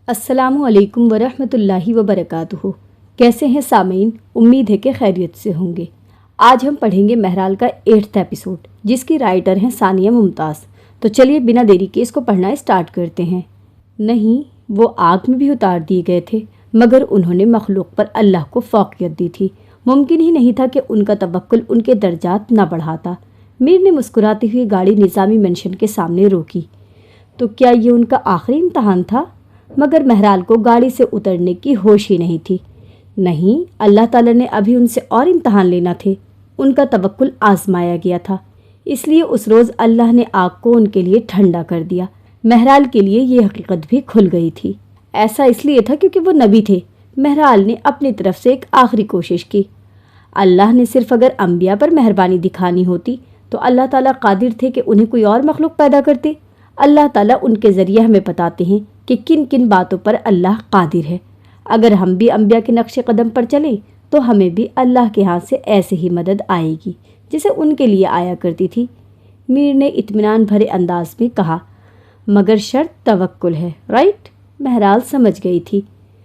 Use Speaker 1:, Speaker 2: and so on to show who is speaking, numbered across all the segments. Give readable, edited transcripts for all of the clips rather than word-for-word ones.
Speaker 1: السلام علیکم ورحمۃ وبرکاتہ۔ کیسے ہیں سامعین؟ امید ہے کہ خیریت سے ہوں گے۔ آج ہم پڑھیں گے مہرال کا 8واں ایپیسوڈ، جس کی رائٹر ہیں ثانیہ ممتاز۔ تو چلیے بنا دیری کے اس کو پڑھنا اسٹارٹ کرتے ہیں۔ نہیں، وہ آگ میں بھی اتار دیے گئے تھے، مگر انہوں نے مخلوق پر اللہ کو فوقیت دی تھی۔ ممکن ہی نہیں تھا کہ ان کا توکل ان کے درجات نہ بڑھاتا۔ میر نے مسکراتے ہوئے گاڑی نظامی مینشن کے سامنے روکی۔ تو کیا یہ ان کا آخری امتحان تھا؟ مگر مہرال کو گاڑی سے اترنے کی ہوش ہی نہیں تھی۔ نہیں، اللہ تعالیٰ نے ابھی ان سے اور امتحان لینا تھے۔ ان کا توکل آزمایا گیا تھا، اس لیے اس روز اللہ نے آگ کو ان کے لیے ٹھنڈا کر دیا۔ مہرال کے لیے یہ حقیقت بھی کھل گئی تھی۔ ایسا اس لیے تھا کیونکہ وہ نبی تھے۔ مہرال نے اپنی طرف سے ایک آخری کوشش کی۔ اللہ نے صرف اگر انبیاء پر مہربانی دکھانی ہوتی تو اللہ تعالیٰ قادر تھے کہ انہیں کوئی اور مخلوق پیدا کرتے۔ اللہ تعالیٰ ان کے ذریعے ہمیں بتاتے ہیں کہ کن کن باتوں پر اللہ قادر ہے۔ اگر ہم بھی انبیاء کے نقش قدم پر چلیں تو ہمیں بھی اللہ کے ہاں سے ایسے ہی مدد آئے گی جسے ان کے لیے آیا کرتی تھی۔ میر نے اطمینان بھرے انداز میں کہا، مگر شرط توکل ہے، رائٹ؟ مہرال سمجھ گئی تھی۔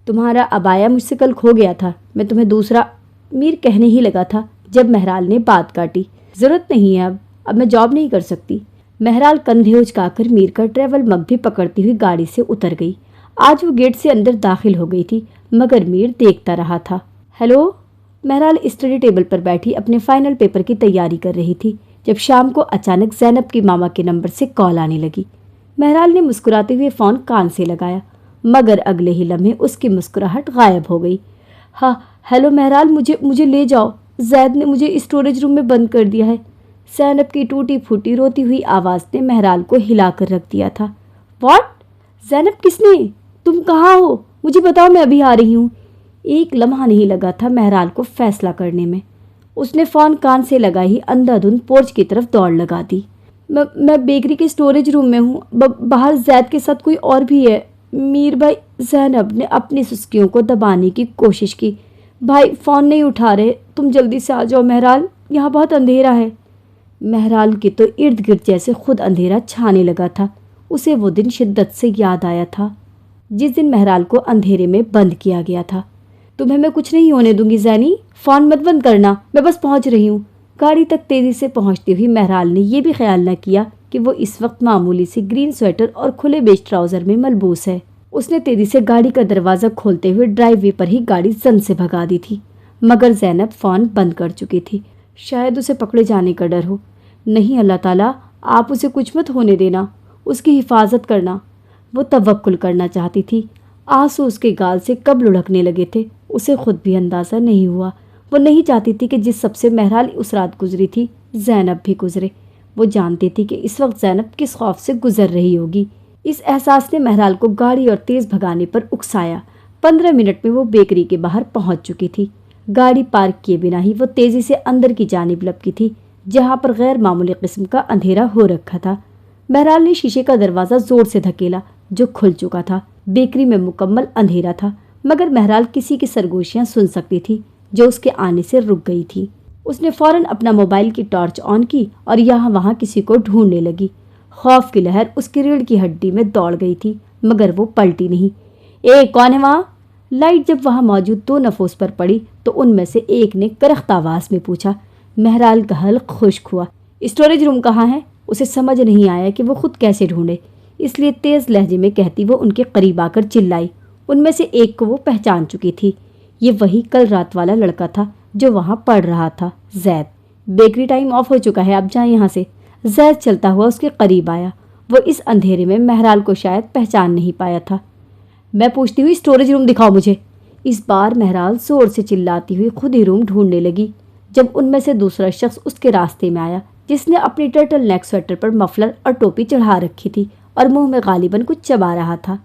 Speaker 1: تمہارا عبایا مجھ سے کل کھو گیا تھا، میں تمہیں دوسرا میر کہنے ہی لگا تھا جب مہرال نے بات کاٹی۔ ضرورت نہیں ہے، اب میں جاب نہیں کر سکتی۔ مہرال کندھے اچکا کر میر کا ٹریول مگ بھی پکڑتی ہوئی گاڑی سے اتر گئی۔ آج وہ گیٹ سے اندر داخل ہو گئی تھی، مگر میر دیکھتا رہا تھا۔ ہیلو؟ مہرال اسٹڈی ٹیبل پر بیٹھی اپنے فائنل پیپر کی تیاری کر رہی تھی جب شام کو اچانک زینب کی ماما کے نمبر سے کال آنے لگی۔ مہرال نے مسکراتے ہوئے فون کان سے لگایا، مگر اگلے ہی لمحے اس کی مسکراہٹ غائب ہو گئی۔ ہاں ہیلو مہرال، مجھے لے جاؤ، زید نے مجھے اسٹوریج روم میں بند کر دیا ہے۔ زینب کی ٹوٹی پھوٹی روتی ہوئی آواز نے مہرال کو ہلا کر رکھ دیا تھا۔ واٹ؟ زینب، کس نے؟ تم کہاں ہو؟ مجھے بتاؤ، میں ابھی آ رہی ہوں۔ ایک لمحہ نہیں لگا تھا مہرال کو فیصلہ کرنے میں۔ اس نے فون کان سے لگا ہی اندھا دھند پورچ کی طرف دوڑ لگا دی۔ میں بیکری کے اسٹوریج روم میں ہوں، باہر زید کے ساتھ کوئی اور بھی ہے۔ میر بھائی، زینب نے اپنی سسکیوں کو دبانے کی کوشش کی۔ بھائی فون نہیں اٹھا رہے، تم جلدی سے آ جاؤ مہرال، یہاں بہت اندھیرا ہے۔ مہرال کے تو ارد گرد جیسے خود اندھیرا چھانے لگا تھا۔ اسے وہ دن شدت سے یاد آیا تھا جس دن مہرال کو اندھیرے میں بند کیا گیا تھا۔ تمہیں میں کچھ نہیں ہونے دوں گی زینی، فون مت بند کرنا، میں بس پہنچ رہی ہوں۔ گاڑی تک تیزی سے پہنچتی ہوئی مہرال نے یہ بھی خیال نہ کیا کہ وہ اس وقت معمولی سی گرین سویٹر اور کھلے بیج ٹراؤزر میں ملبوس ہے۔ اس نے تیزی سے گاڑی کا دروازہ کھولتے ہوئے ڈرائیو وے پر ہی گاڑی زن سے بھگا دی تھی، مگر زینب فون بند کر چکی تھی۔ شاید اسے پکڑے جانے کا ڈر ہو۔ نہیں اللہ تعالیٰ، آپ اسے کچھ مت ہونے دینا، اس کی حفاظت کرنا۔ وہ توکل کرنا چاہتی تھی۔ آنسو اس کے گال سے کب لڑکنے لگے تھے اسے خود بھی اندازہ نہیں ہوا۔ وہ نہیں چاہتی تھی کہ جس سب سے مہرال اس رات گزری تھی زینب بھی گزرے۔ وہ جانتی تھی کہ اس وقت زینب کس خوف سے گزر رہی ہوگی۔ اس احساس نے مہرال کو گاڑی اور تیز بھگانے پر اکسایا۔ 15 منٹ میں وہ بیکری کے باہر پہنچ چکی تھی۔ گاڑی پارک کیے بنا ہی وہ تیزی سے اندر کی جانب لپکی تھی جہاں پر غیر معمولی قسم کا اندھیرا ہو رکھا تھا۔ مہرال نے شیشے کا دروازہ زور سے دھکیلا جو کھل چکا تھا۔ بیکری میں مکمل اندھیرا تھا، مگر مہرال کسی کی سرگوشیاں سن سکتی تھی جو اس کے آنے سے رک گئی تھی۔ اس نے فوراً اپنا موبائل کی ٹارچ آن کی اور یہاں وہاں کسی کو ڈھونڈنے لگی۔ خوف کی لہر اس کی ریڑھ کی ہڈی میں دوڑ گئی تھی، مگر وہ پلٹی نہیں۔ اے کون ہے وہاں؟ لائٹ جب وہاں موجود 2 نفوس پر پڑی تو ان میں سے ایک نے کرخت آواز میں پوچھا۔ مہرال کا حلق خشک ہوا۔ اسٹوریج روم کہاں ہے؟ اسے سمجھ نہیں آیا کہ وہ خود کیسے ڈھونڈے، اس لیے تیز لہجے میں کہتی وہ ان کے قریب آ کر چلائی۔ ان میں سے ایک کو وہ پہچان چکی تھی، یہ وہی کل رات والا لڑکا تھا جو وہاں پڑھ رہا تھا، زید۔ بیکری ٹائم آف ہو چکا ہے، اب جائیں یہاں سے۔ زید چلتا ہوا اس کے قریب آیا۔ وہ اس اندھیرے میں مہرال کو شاید پہچان نہیں پایا تھا۔ میں پوچھتی ہوئی اسٹوریج روم دکھاؤ مجھے۔ اس بار مہرال زور سے چلاتی ہوئی خود ہی روم ڈھونڈنے لگی جب ان میں سے دوسرا شخص اس کے راستے میں آیا جس نے اپنی ٹرٹل نیک سویٹر پر مفلر اور ٹوپی چڑھا رکھی تھی اور منہ میں غالباً کچھ چبا رہا تھا۔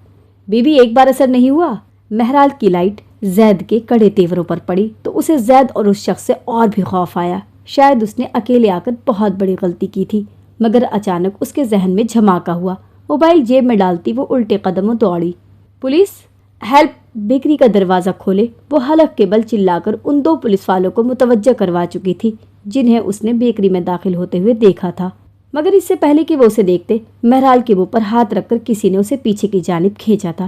Speaker 1: بی بی ایک بار اثر نہیں ہوا؟ مہرال کی لائٹ زید کے کڑے تیوروں پر پڑی تو اسے زید اور اس شخص سے اور بھی خوف آیا۔ شاید اس نے اکیلے آ کر بہت بڑی غلطی کی تھی، مگر اچانک اس کے ذہن میں جھماکا ہوا۔ موبائل جیب میں ڈالتی وہ الٹے قدموں دوڑی۔ Police, help! بیکری کا دروازہ کھولے۔ وہ حلق کے بل چلا کر ان 2 پولیس والوں کو متوجہ کروا چکی تھی جنہیں اس نے بیکری میں داخل ہوتے ہوئے دیکھا تھا، مگر اس سے پہلے کہ وہ اسے دیکھتے مہرال کے منہ پر ہاتھ رکھ کر کسی نے اسے پیچھے کی جانب کھینچا تھا۔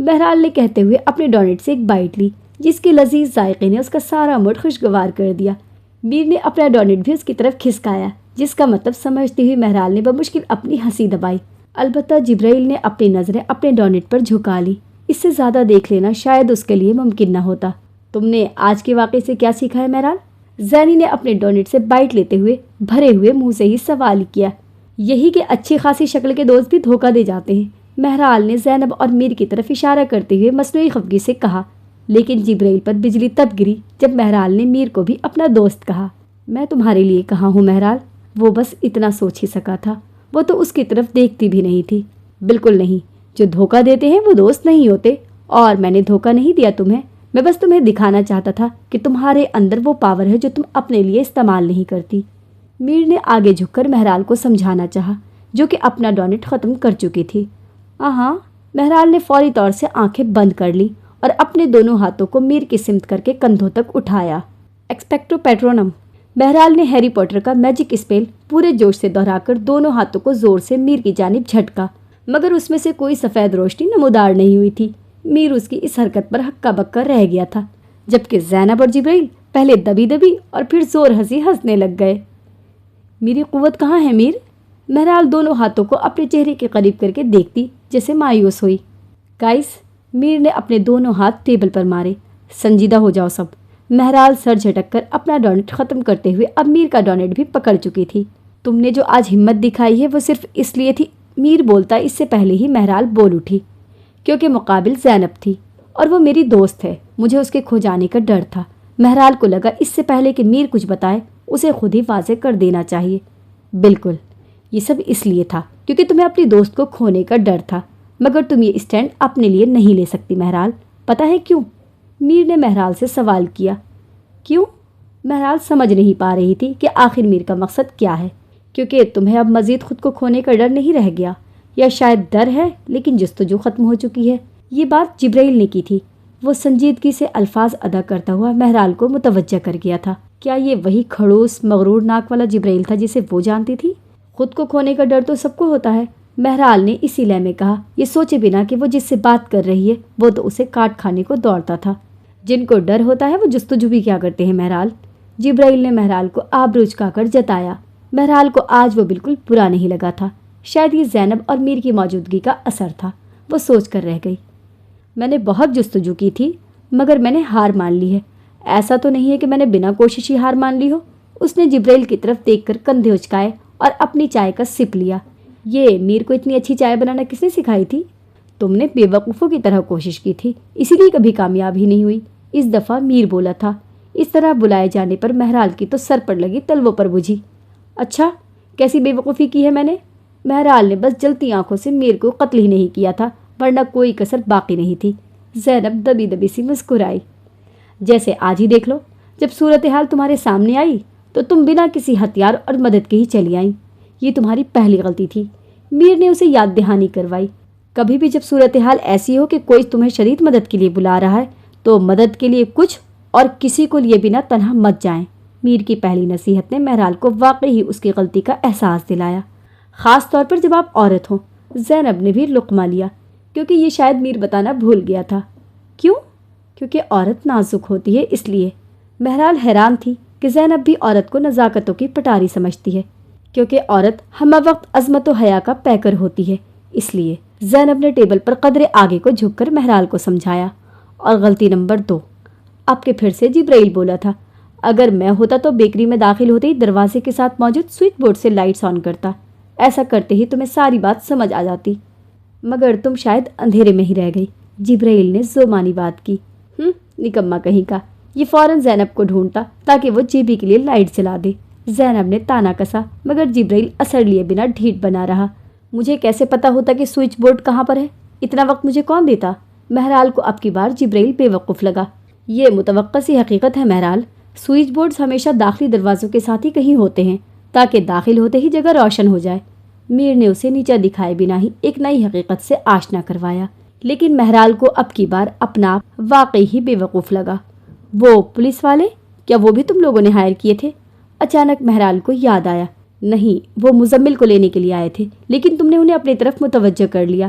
Speaker 1: بہرحال نے کہتے ہوئے اپنے ڈونٹ سے ایک بائٹ لی، جس کے لذیذ ذائقے نے اس کا سارا موڈ خوشگوار کر دیا۔ میر نے اپنا ڈونٹ بھی اس کی طرف کھسکایا، جس کا مطلب سمجھتی ہوئی مہرال نے بمشکل اپنی ہنسی دبائی۔ البتہ جبرائیل نے اپنی نظریں اپنے ڈونٹ پر جھکا لی۔ اس سے زیادہ دیکھ لینا شاید اس کے لیے ممکن نہ ہوتا۔ تم نے آج کے واقعے سے کیا سیکھا ہے مہرال؟ زینی نے اپنے ڈونٹ سے بائٹ لیتے ہوئے بھرے ہوئے منہ سے ہی سوال کیا۔ یہی کہ اچھی خاصی شکل کے دوست بھی دھوکہ دے جاتے ہیں، مہرال نے زینب اور میر کی طرف اشارہ کرتے ہوئے مصنوعی خفگی سے کہا۔ لیکن جبرائیل پر بجلی تب گری جب مہرال نے میر کو بھی اپنا دوست کہا۔ میں تمہارے لیے کہا ہوں مہرال، وہ بس اتنا سوچ ہی سکا تھا، وہ تو اس کی طرف دیکھتی بھی نہیں تھی۔ بالکل نہیں، جو دھوکہ دیتے ہیں وہ دوست نہیں ہوتے، اور میں نے دھوکہ نہیں دیا تمہیں، میں بس تمہیں دکھانا چاہتا تھا کہ تمہارے اندر وہ پاور ہے جو تم اپنے لیے استعمال نہیں کرتی۔ میر نے آگے جھک کر مہرال کو سمجھانا چاہا، جو کہ اپنا ڈونٹ ختم کر چکی تھی۔ ہاں، مہرال نے فوری طور سے آنکھیں بند کر لی اور اپنے دونوں ہاتھوں کو میر کی سمت کر کے کندھوں تک اٹھایا۔ ایکسپیکٹو پیٹرونم۔ بہرحال نے ہیری پوٹر کا میجک اسپیل پورے جوش سے دہرا کر دونوں ہاتھوں کو زور سے میر کی جانب جھٹکا، مگر اس میں سے کوئی سفید روشنی نمودار نہیں ہوئی تھی۔ میر اس کی اس حرکت پر ہکا بکا رہ گیا تھا، جبکہ زینب اور جبرائیل پہلے دبی دبی اور پھر زور ہنسنے لگ گئے۔ میری قوت کہاں ہے میر؟ مہرال دونوں ہاتھوں کو اپنے چہرے کے قریب کر کے دیکھتی جیسے مایوس ہوئی۔ گائس، میر نے اپنے دونوں ہاتھ ٹیبل پر مارے۔ سنجیدہ ہو جاؤ سب۔ مہرال سر جھٹک کر اپنا ڈونٹ ختم کرتے ہوئے اب میر کا ڈونٹ بھی پکڑ چکی تھی۔ تم نے جو آج ہمت دکھائی ہے وہ صرف اس لیے تھی، میر بولتا اس سے پہلے ہی مہرال بول اٹھی، کیونکہ مقابل زینب تھی اور وہ میری دوست ہے، مجھے اس کے کھو جانے کا ڈر تھا۔ مہرال کو لگا اس سے پہلے کہ میر کچھ بتائے اسے خود ہی واضح کر دینا چاہیے۔ بالکل، یہ سب اس لیے تھا کیونکہ تمہیں اپنی دوست کو کھونے کا ڈر تھا، مگر تم یہ اسٹینڈ اپنے لیے نہیں لے سکتی مہرال، پتہ ہے کیوں؟ میر نے مہرال سے سوال کیا۔ کیوں؟ مہرال سمجھ نہیں پا رہی تھی کہ آخر میر کا مقصد کیا ہے۔ کیونکہ تمہیں اب مزید خود کو کھونے کا ڈر نہیں رہ گیا، یا شاید ڈر ہے لیکن جستجو ختم ہو چکی ہے۔ یہ بات جبرائیل نے کی تھی۔ وہ سنجیدگی سے الفاظ ادا کرتا ہوا مہرال کو متوجہ کر گیا تھا۔ کیا یہ وہی کھڑوس مغرور ناک والا جبرائیل تھا جسے وہ جانتی تھی؟ خود کو کھونے کا ڈر تو سب کو ہوتا ہے، مہرال نے اسی لے میں کہا، یہ سوچے بنا کہ وہ جس سے بات کر رہی ہے وہ تو اسے کاٹ کھانے کو دوڑتا تھا۔ جن کو ڈر ہوتا ہے وہ جستجو بھی کیا کرتے ہیں مہرال؟ جبرائیل نے مہرال کو آبرو جھکا کر جتایا۔ مہرال کو آج وہ بالکل برا نہیں لگا تھا، شاید یہ زینب اور میر کی موجودگی کا اثر تھا۔ وہ سوچ کر رہ گئی، میں نے بہت جستجو کی تھی مگر میں نے ہار مان لی ہے۔ ایسا تو نہیں ہے کہ میں نے بنا کوشش ہی ہار مان لی ہو۔ اس نے جبرائیل کی طرف دیکھ کر کندھے اچکائے اور اپنی چائے کا سپ لیا۔ یہ میر کو اتنی اچھی چائے بنانا کس نے سکھائی تھی؟ تم نے بے وقوفوں کی طرح کوشش کی تھی، اسی لیے کبھی کامیاب ہی نہیں ہوئی۔ اس دفعہ میر بولا تھا۔ اس طرح بلائے جانے پر مہرال کی تو سر پر لگی تلووں پر بجھی۔ اچھا، کیسی بے وقوفی کی ہے میں نے؟ مہرال نے بس جلتی آنکھوں سے میر کو قتل ہی نہیں کیا تھا، ورنہ کوئی کسر باقی نہیں تھی۔ زینب دبی دبی سی مسکرائی۔ جیسے آج ہی دیکھ لو، جب صورتحال تمہارے سامنے آئی تو تم بنا کسی ہتھیار اور مدد کے ہی چلی آئیں۔ یہ تمہاری پہلی غلطی تھی۔ میر نے اسے یاد دہانی کروائی۔ کبھی بھی جب صورتحال ایسی ہو کہ کوئی تمہیں شدید مدد کے لیے بلا رہا ہے تو مدد کے لیے کچھ اور کسی کو لیے بنا تنہا مت جائیں۔ میر کی پہلی نصیحت نے مہرال کو واقعی ہی اس کی غلطی کا احساس دلایا، خاص طور پر جب آپ عورت ہوں۔ زینب نے بھی لقمہ لیا، کیونکہ یہ شاید میر بتانا بھول گیا تھا۔ کیوں؟ کیونکہ عورت نازک ہوتی ہے اس لیے۔ مہرال حیران تھی کہ زینب بھی عورت کو نزاکتوں کی پٹاری سمجھتی ہے، کیونکہ عورت ہمہ وقت عظمت و حیا کا پیکر ہوتی ہے۔ اس لیے زینب نے ٹیبل پر قدرے آگے کو جھک کر مہرال کو سمجھایا۔ اور غلطی نمبر 2، آپ کے پھر سے جبرائیل بولا تھا، اگر میں ہوتا تو بیکری میں داخل ہوتے ہی دروازے کے ساتھ موجود سوئچ بورڈ سے لائٹس آن کرتا۔ ایسا کرتے ہی تمہیں ساری بات سمجھ آ جاتی، مگر تم شاید اندھیرے میں ہی رہ گئی۔ جبرائیل نے زومانی بات کی۔ نکما کہیں کا، یہ فوراً زینب کو ڈھونڈتا تاکہ وہ جی بی کے لیے لائٹ جلا دے۔ زینب نے تانا کسا، مگر جبرائیل اثر لیے بنا ڈھیٹ بنا رہا۔ مجھے کیسے پتا ہوتا کہ سوئچ بورڈ کہاں پر ہے؟ اتنا وقت مجھے کون دیتا؟ مہرال کو اب کی بار جبرائیل بے وقوف لگا۔ یہ متوقع سی حقیقت ہے مہرال، سوئچ بورڈز ہمیشہ داخلی دروازوں کے ساتھ ہی کہیں ہوتے ہیں تاکہ داخل ہوتے ہی جگہ روشن ہو جائے۔ میر نے اسے نیچا دکھائے بنا ہی ایک نئی حقیقت سے آشنا کروایا، لیکن مہرال کو اب کی بار اپنا آپ واقعی ہی بے وقوف لگا۔ وہ پولیس والے، کیا وہ بھی تم لوگوں نے ہائر کیے تھے؟ اچانک مہرال کو یاد آیا، نہیں، وہ مزمل کو لینے کے لیے آئے تھے، لیکن تم نے انہیں اپنی طرف متوجہ کر لیا۔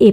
Speaker 1: A+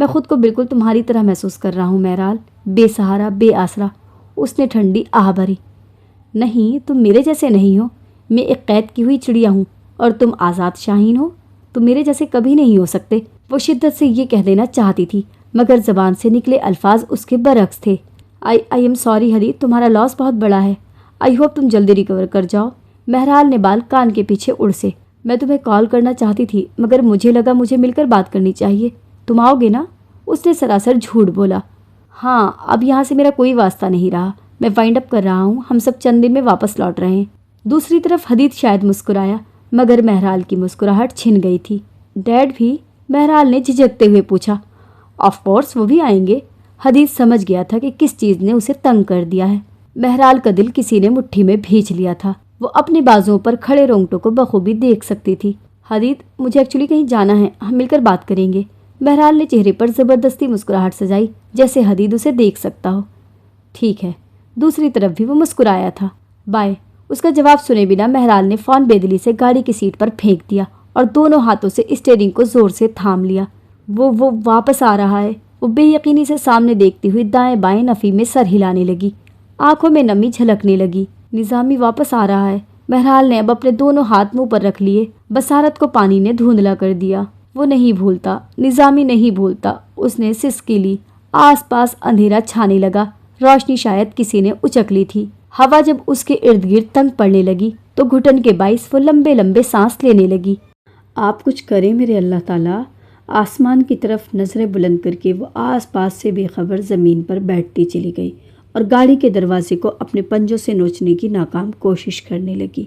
Speaker 1: میں خود کو بالکل تمہاری طرح محسوس کر رہا ہوں مہرال، بے سہارا، بے آسرا۔ اس نے ٹھنڈی آہ بھری۔ نہیں، تم میرے جیسے نہیں ہو۔ میں ایک قید کی ہوئی چڑیا ہوں اور تم آزاد شاہین ہو۔ تم میرے جیسے کبھی نہیں ہو سکتے۔ وہ شدت سے یہ کہہ دینا چاہتی تھی مگر زبان سے نکلے الفاظ اس کے برعکس تھے۔ آئی ایم سوری حدید، تمہارا لاس بہت بڑا ہے۔ آئی ہوپ تم جلدی ریکور کر جاؤ۔ مہرال نے بال کان کے پیچھے اڑ سے۔ میں تمہیں کال کرنا چاہتی تھی مگر مجھے لگا مجھے مل کر بات کرنی چاہیے۔ تم آؤ گے نا؟ اس نے سراسر جھوٹ بولا۔ ہاں، اب یہاں سے میرا کوئی واسطہ نہیں رہا۔ میں وائنڈ اپ کر رہا ہوں، ہم سب چند دن میں واپس لوٹ رہے ہیں۔ دوسری طرف حدید شاید مسکرایا مگر مہرال کی مسکراہٹ چھن گئی تھی۔ ڈیڈ بھی؟ مہرال نے جھجکتے ہوئے پوچھا۔ آف کورس وہ بھی آئیں گے۔ حدید سمجھ گیا تھا کہ کس چیز نے اسے تنگ کر دیا ہے۔ مہرال کا دل کسی نے مٹھی میں بھینچ لیا تھا۔ وہ اپنے بازوؤں پر کھڑے رونگٹوں کو بخوبی دیکھ سکتی تھی۔ حدید، مجھے ایکچولی کہیں جانا ہے، ہم مل کر بات کریں گے۔ مہرال نے چہرے پر زبردستی مسکراہٹ سجائی جیسے حدید اسے دیکھ سکتا ہو۔ ٹھیک ہے۔ دوسری طرف بھی وہ مسکرایا تھا۔ بائے۔ اس کا جواب سنے بنا مہرال نے فون بے دلی سے گاڑی کی سیٹ پر پھینک دیا اور دونوں ہاتھوں سے اسٹیئرنگ کو زور سے تھام لیا۔ وہ واپس آ رہا ہے۔ وہ بے یقینی سے سامنے دیکھتی ہوئی دائیں بائیں نفی میں سر ہلانے لگی۔ آنکھوں میں نمی جھلکنے لگی۔ نظامی واپس آ رہا ہے۔ مہرال نے اب اپنے دونوں ہاتھ منہ پر رکھ لیے۔ بصارت کو پانی نے دھندلا کر دیا۔ وہ نہیں بھولتا، نظامی نہیں بھولتا۔ اس نے سسکی لی۔ آس پاس اندھیرا چھانے لگا۔ روشنی شاید کسی نے اچک لی تھی۔ ہوا جب اس کے ارد گرد تنگ پڑنے لگی تو گھٹن کے باعث وہ لمبے لمبے سانس لینے لگی۔ آپ کچھ کریں میرے اللہ تعالیٰ۔ آسمان کی طرف نظریں بلند کر کے وہ آس پاس سے بے خبر زمین پر بیٹھتی چلی گئی اور گاڑی کے دروازے کو اپنے پنجوں سے نوچنے کی ناکام کوشش کرنے لگی۔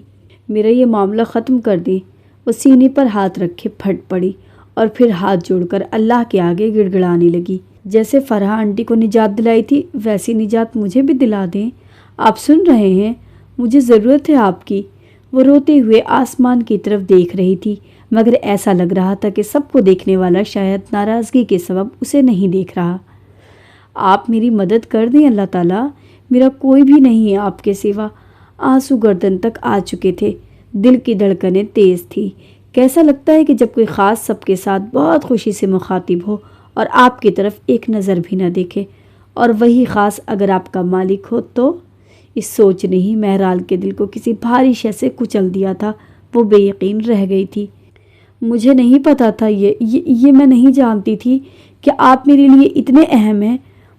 Speaker 1: میرا یہ معاملہ ختم کر دیں۔ وہ سینے پر ہاتھ رکھے پھٹ پڑی اور پھر ہاتھ جوڑ کر اللہ کے آگے گڑ گڑانے لگی۔ جیسے فرحہ آنٹی کو نجات دلائی تھی ویسی نجات مجھے بھی دلا دیں۔ آپ سن رہے ہیں؟ مجھے ضرورت ہے آپ کی۔ وہ روتے ہوئے آسمان کی طرف دیکھ رہی تھی مگر ایسا لگ رہا تھا کہ سب کو دیکھنے والا شاید ناراضگی کے سبب اسے نہیں دیکھ رہا۔ آپ میری مدد کر دیں اللہ تعالیٰ، میرا کوئی بھی نہیں ہے آپ کے سوا۔ آنسو گردن تک آ چکے تھے، دل کی دھڑکنیں تیز تھی۔ کیسا لگتا ہے کہ جب کوئی خاص سب کے ساتھ بہت خوشی سے مخاطب ہو اور آپ کی طرف ایک نظر بھی نہ دیکھے، اور وہی خاص اگر آپ کا مالک ہو تو؟ اس سوچ نے ہی مہرال کے دل کو کسی بھاری شے سے کچل دیا تھا۔ وہ بے یقین رہ گئی تھی۔ مجھے نہیں پتا تھا، یہ میں نہیں جانتی تھی کہ آپ میرے لیے اتنے اہم ہیں۔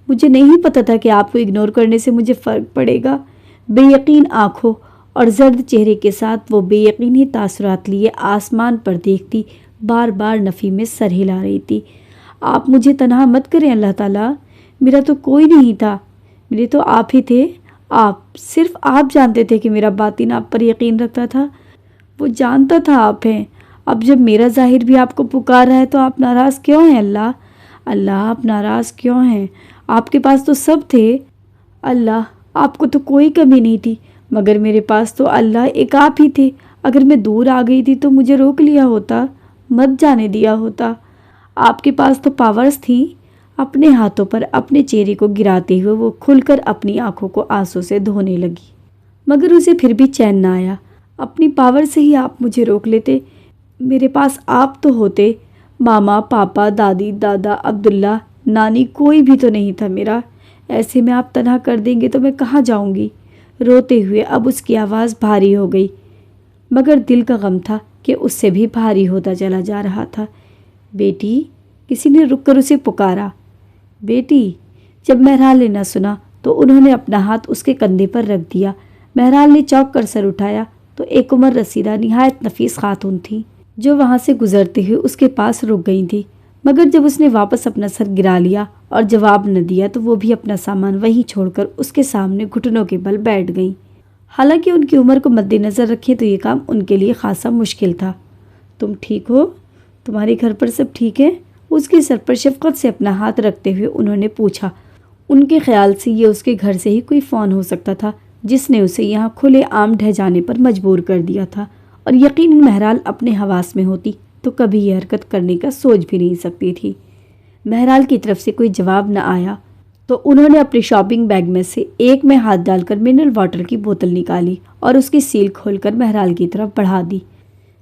Speaker 1: مجھے نہیں پتا تھا کہ آپ کو اگنور کرنے سے مجھے فرق پڑے گا۔ بے یقین آنکھوں اور زرد چہرے کے ساتھ وہ بے یقینی تاثرات لیے آسمان پر دیکھتی بار بار نفی میں سر ہلا رہی تھی۔ آپ مجھے تنہا مت کریں اللہ تعالیٰ، میرا تو کوئی نہیں تھا، میرے تو آپ ہی تھے۔ آپ، صرف آپ جانتے تھے کہ میرا باطن آپ پر یقین رکھتا تھا۔ وہ جانتا تھا آپ ہیں۔ اب جب میرا ظاہر بھی آپ کو پکار رہا ہے تو آپ ناراض کیوں ہیں اللہ؟ اللہ، آپ ناراض کیوں ہیں؟ آپ کے پاس تو سب تھے اللہ، آپ کو تو کوئی کمی نہیں تھی، مگر میرے پاس تو اللہ ایک آپ ہی تھے۔ اگر میں دور آ گئی تھی تو مجھے روک لیا ہوتا، مت جانے دیا ہوتا۔ آپ کے پاس تو پاورز تھیں۔ اپنے ہاتھوں پر اپنے چہرے کو گراتے ہوئے وہ کھل کر اپنی آنکھوں کو آنسوں سے دھونے لگی، مگر اسے پھر بھی چین نہ آیا۔ اپنی پاور سے ہی آپ مجھے روک لیتے، میرے پاس آپ تو ہوتے۔ ماما، پاپا، دادی، دادا، عبداللہ، نانی، کوئی بھی تو نہیں تھا میرا۔ ایسے میں آپ تنہا کر دیں گے تو میں کہاں جاؤں گی؟ روتے ہوئے اب اس کی آواز بھاری ہو گئی مگر دل کا غم تھا کہ اس سے بھی بھاری ہوتا چلا جا رہا تھا۔ بیٹی، کسی نے رک کر اسے پکارا۔ بیٹی۔ جب مہرال نے نہ سنا تو انہوں نے اپنا ہاتھ اس کے کندھے پر رکھ دیا۔ مہرال نے چونک کر سر اٹھایا تو ایک عمر رسیدہ نہایت نفیس خاتون تھی جو وہاں سے گزرتے ہوئے اس کے پاس رک گئی تھی، مگر جب اس نے واپس اپنا سر گرا لیا اور جواب نہ دیا تو وہ بھی اپنا سامان وہیں چھوڑ کر اس کے سامنے گھٹنوں کے بل بیٹھ گئیں۔ حالانکہ ان کی عمر کو مد نظر رکھیں تو یہ کام ان کے لیے خاصا مشکل تھا۔ تم ٹھیک ہو؟ تمہارے گھر پر سب ٹھیک ہے؟ اس کے سر پر شفقت سے اپنا ہاتھ رکھتے ہوئے انہوں نے پوچھا۔ ان کے خیال سے یہ اس کے گھر سے ہی کوئی فون ہو سکتا تھا جس نے اسے یہاں کھلے عام ڈھہ جانے پر مجبور کر دیا تھا، اور یقیناً مہرال اپنے حواس میں ہوتی تو کبھی یہ حرکت کرنے کا سوچ بھی نہیں سکتی تھی۔ مہرال کی طرف سے کوئی جواب نہ آیا تو انہوں نے اپنے شاپنگ بیگ میں سے ایک میں ہاتھ ڈال کر منرل واٹر کی بوتل نکالی اور اس کی سیل کھول کر مہرال کی طرف بڑھا دی۔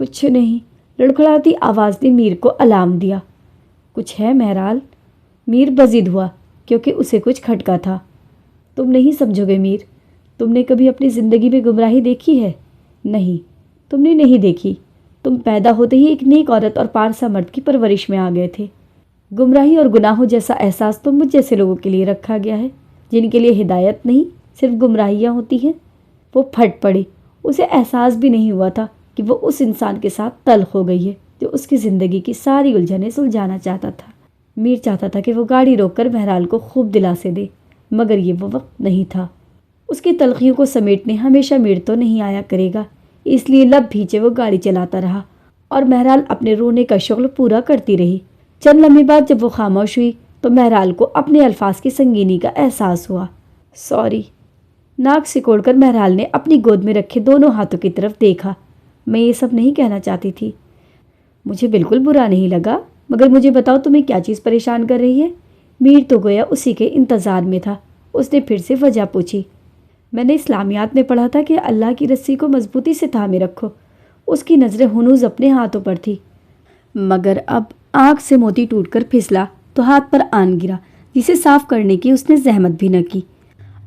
Speaker 1: کچھ نہیں، لڑکھڑاتی آواز نے میر کو الارم دیا۔ کچھ ہے مہرال؟ میر بضد ہوا کیونکہ اسے کچھ کھٹکا تھا۔ تم نہیں سمجھو گے میر، تم نے کبھی اپنی زندگی میں گمراہی دیکھی ہے؟ نہیں، تم نے نہیں دیکھی۔ تم پیدا ہوتے ہی ایک نیک عورت اور پارسا مرد کی پرورش میں آ گئے تھے۔ گمراہی اور گناہوں جیسا احساس تو مجھ جیسے لوگوں کے لیے رکھا گیا ہے جن کے لیے ہدایت نہیں صرف گمراہیاں ہوتی ہیں۔ وہ پھٹ پڑی۔ اسے احساس بھی نہیں ہوا تھا کہ وہ اس انسان کے ساتھ تلخ ہو گئی ہے جو اس کی زندگی کی ساری الجھنیں سلجھانا چاہتا تھا۔ میر چاہتا تھا کہ وہ گاڑی روک کر بہرحال کو خوب دلاسے دے، مگر یہ وہ وقت نہیں تھا۔ اس کی تلخیوں کو سمیٹنے ہمیشہ میر تو نہیں آیا کرے گا، اس لیے لب بھیچے وہ گاڑی چلاتا رہا اور مہرال اپنے رونے کا شغل پورا کرتی رہی۔ چند لمحے بعد جب وہ خاموش ہوئی تو مہرال کو اپنے الفاظ کی سنگینی کا احساس ہوا۔ سوری۔ ناک سکوڑ کر مہرال نے اپنی گود میں رکھے دونوں ہاتھوں کی طرف دیکھا۔ میں یہ سب نہیں کہنا چاہتی تھی۔ مجھے بالکل برا نہیں لگا، مگر مجھے بتاؤ تمہیں کیا چیز پریشان کر رہی ہے؟ میر تو گویا اسی کے انتظار میں تھا۔ اس نے پھر سے وجہ پوچھی۔ میں نے اسلامیات میں پڑھا تھا کہ اللہ کی رسی کو مضبوطی سے تھامے رکھو۔ اس کی نظریں ہنوز اپنے ہاتھوں پر تھی، مگر اب آنکھ سے موتی ٹوٹ کر پھسلا تو ہاتھ پر آن گرا، جسے صاف کرنے کی اس نے زحمت بھی نہ کی۔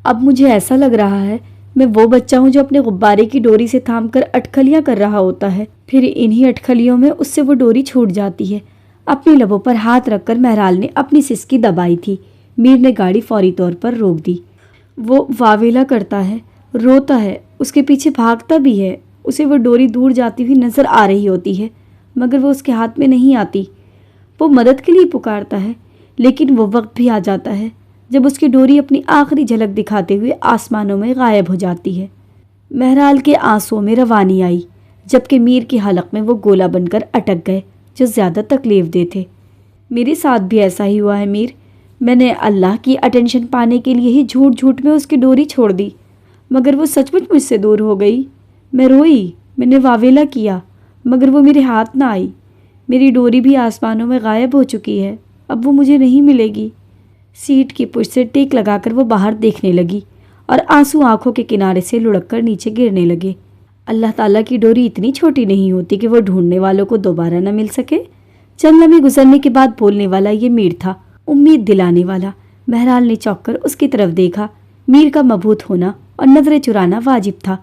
Speaker 1: اب مجھے ایسا لگ رہا ہے میں وہ بچہ ہوں جو اپنے غبارے کی ڈوری سے تھام کر اٹکھلیاں کر رہا ہوتا ہے، پھر انہی اٹکھلیوں میں اس سے وہ ڈوری چھوٹ جاتی ہے۔ اپنی لبوں پر ہاتھ رکھ کر مہرال نے اپنی سسکی دبائی تھی۔ میر نے گاڑی فوری طور پر روک دی۔ وہ واویلا کرتا ہے، روتا ہے، اس کے پیچھے بھاگتا بھی ہے۔ اسے وہ ڈوری دور جاتی ہوئی نظر آ رہی ہوتی ہے، مگر وہ اس کے ہاتھ میں نہیں آتی۔ وہ مدد کے لیے پکارتا ہے، لیکن وہ وقت بھی آ جاتا ہے جب اس کی ڈوری اپنی آخری جھلک دکھاتے ہوئے آسمانوں میں غائب ہو جاتی ہے۔ مہرال کے آنسوؤں میں روانی آئی، جبکہ میر کی حلق میں وہ گولا بن کر اٹک گئے جو زیادہ تکلیف دہ تھے۔ میرے ساتھ بھی ایسا ہی ہوا ہے میر۔ میں نے اللہ کی اٹینشن پانے کے لیے ہی جھوٹ جھوٹ میں اس کی ڈوری چھوڑ دی، مگر وہ سچ مچ مجھ سے دور ہو گئی۔ میں روئی، میں نے واویلا کیا، مگر وہ میرے ہاتھ نہ آئی۔ میری ڈوری بھی آسمانوں میں غائب ہو چکی ہے، اب وہ مجھے نہیں ملے گی۔ سیٹ کی پشت سے ٹیک لگا کر وہ باہر دیکھنے لگی اور آنسو آنکھوں کے کنارے سے لڑک کر نیچے گرنے لگے۔ اللہ تعالیٰ کی ڈوری اتنی چھوٹی نہیں ہوتی کہ وہ ڈھونڈنے والوں کو دوبارہ نہ مل سکے۔ چند لمحے گزرنے کے بعد بولنے والا یہ میر تھا، امید دلانے والا۔ مہرال نے چونک کر اس کی طرف دیکھا۔ میر کا مبہوت ہونا اور نظریں چرانا واجب تھا،